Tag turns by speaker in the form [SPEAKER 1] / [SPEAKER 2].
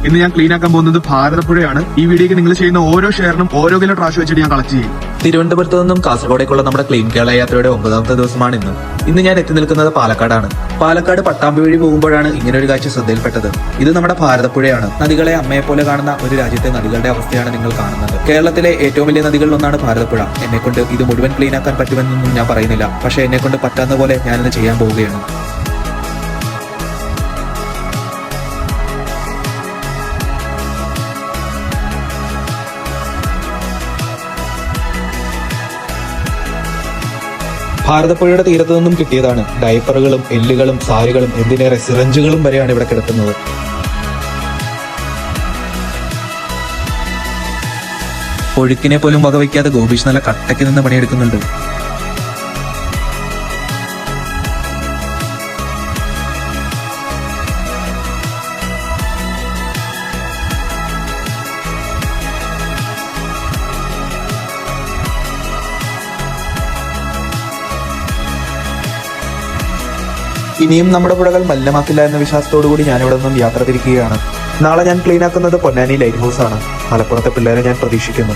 [SPEAKER 1] ഇന്ന് ഞാൻ ക്ലീൻ ആക്കാൻ പോകുന്നത് ഭാരതപ്പുഴയാണ്. ഈ വീഡിയോക്ക് നിങ്ങൾ ചെയ്യുന്ന ഓരോ ഷെയറിനും ഓരോ കിലോ ട്രാഷ് വെച്ചിട്ട് ഞാൻ കളക്ട് ചെയ്യും.
[SPEAKER 2] തിരുവനന്തപുരത്ത് നിന്നും കാസർഗോഡേക്കുള്ള നമ്മുടെ ക്ലീൻ കേരള യാത്രയുടെ 9ാമത്തെ ദിവസമാണ് ഇന്ന് ഞാൻ എത്തി നിൽക്കുന്നത് പാലക്കാടാണ്. പാലക്കാട് പട്ടാമ്പി വഴി പോകുമ്പോഴാണ് ഇങ്ങനെ ഒരു കാഴ്ച ശ്രദ്ധയിൽപ്പെട്ടത്. ഇത് നമ്മുടെ ഭാരതപ്പുഴയാണ്. നദികളെ അമ്മയെ പോലെ കാണുന്ന ഒരു രാജ്യത്തെ നദികളുടെ അവസ്ഥയാണ് നിങ്ങൾ കാണുന്നത്. കേരളത്തിലെ ഏറ്റവും വലിയ നദികളിലൊന്നാണ് ഭാരതപ്പുഴ. എന്നെക്കൊണ്ട് ഇത് മുഴുവൻ ക്ലീൻ ആക്കാൻ പറ്റുമെന്നൊന്നും ഞാൻ പറയുന്നില്ല, പക്ഷെ എന്നെക്കൊണ്ട് പറ്റാവുന്ന പോലെ ഞാനിത് ചെയ്യാൻ പോവുകയാണ്. ഭാരതപ്പുഴയുടെ തീരത്തു നിന്നും കിട്ടിയതാണ് ഡയപ്പറുകളും എല്ലുകളും സാരികളും എന്തിനേറെ സിറഞ്ചുകളും വരെയാണ് ഇവിടെ കിടക്കുന്നത്. ഒഴുക്കിനെ പോലും വകവയ്ക്കാതെ ഗോപീഷ് നല്ല കട്ടയ്ക്ക് നിന്ന് പണിയെടുക്കുന്നുണ്ട്. ഇനിയും നമ്മുടെ പുഴകൾ മലിനമാക്കില്ല എന്ന വിശ്വാസത്തോടുകൂടി ഞാനിവിടെ നിന്നും യാത്ര തിരിക്കുകയാണ്. നാളെ ഞാൻ ക്ലീൻ ആക്കുന്നത് പൊന്നാനി ലൈറ്റ് ഹൗസ് ആണ്. മലപ്പുറത്തെ പിള്ളേരെ ഞാൻ പ്രതീക്ഷിക്കുന്നു.